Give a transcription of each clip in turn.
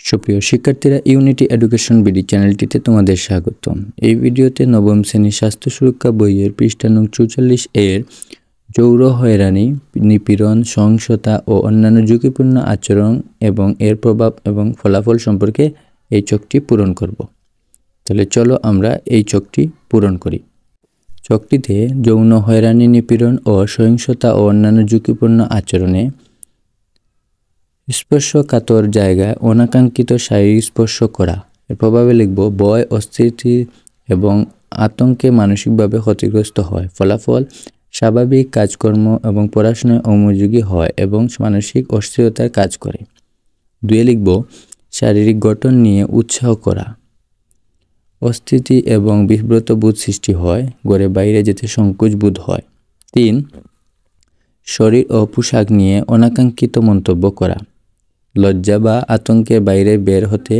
সুপ্রিয় শিক্ষার্থীরা, unity education BD চ্যানেলটিতে তোমাদের স্বাগতম। এই ভিডিওতে নবম শ্রেণীর স্বাস্থ্য সুরক্ষা বইয়ের পৃষ্ঠা নং 44 এর যৌন হয়রানি, নিপীড়ন, সহিংসতা ও অন্যান্য ঝুঁকিপূর্ণ আচরণ এবং এর প্রভাব এবং ফলাফল সম্পর্কে এই ছকটি পূরণ করব। তাহলে চলো আমরা এই ছকটি পূরণ করি। ছকটিতে যৌন হয়রানি, নিপীড়ন ও সহিংসতা ও অন্যান্য ঝুঁকিপূর্ণ আচরণে স্পর্শকাতর জায়গায় অনাকাঙ্ক্ষিত শারীরিক স্পর্শ করা। এর প্রভাবে লিখব ভয়, অস্থিতি এবং আতঙ্কে মানসিকভাবে ক্ষতিগ্রস্ত হয়। ফলাফল স্বাভাবিক কাজকর্ম এবং পড়াশোনায় অমনোযোগী হয় এবং মানসিক অস্থিরতার কাজ করে। 2 লিখব শারীরিক গঠন নিয়ে উৎসাহ করা। অস্থিতি এবং বিব্রত বোধ সৃষ্টি হয়, ঘরে বাইরে যেতে সংকোচ বোধ হয়। 3 শরীর ও পোশাক নিয়ে অনাকাঙ্ক্ষিত মন্তব্য করা। লজ্জা বা আতঙ্কের বাইরে বের হতে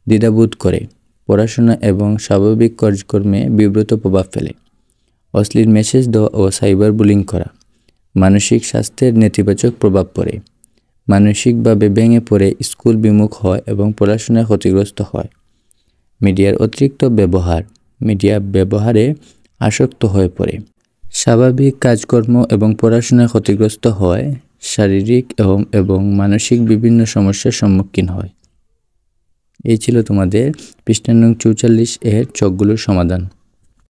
দ্বিধাবোধ করে। পড়াশোনা এবং স্বাভাবিক কাজকর্মে বিব্রত প্রভাব ফেলে। অশ্লীল মেসেজ দেওয়া ও সাইবার বুলিং করা। মানসিক স্বাস্থ্যের নেতিবাচক প্রভাব পড়ে। মানসিকভাবে ভেঙে পড়ে, স্কুল বিমুখ হয় এবং পড়াশোনায় ক্ষতিগ্রস্ত হয়। মিডিয়ার অতিরিক্ত ব্যবহার। মিডিয়া ব্যবহারে আসক্ত হয়ে পড়ে। স্বাভাবিক কাজকর্ম এবং পড়াশোনায় ক্ষতিগ্রস্ত হয়। শারীরিক এবং মানসিক বিভিন্ন সমস্যার সম্মুখীন হয়। এই ছিল তোমাদের পৃষ্ঠা নং 44 এর ছকগুলোর সমাধান।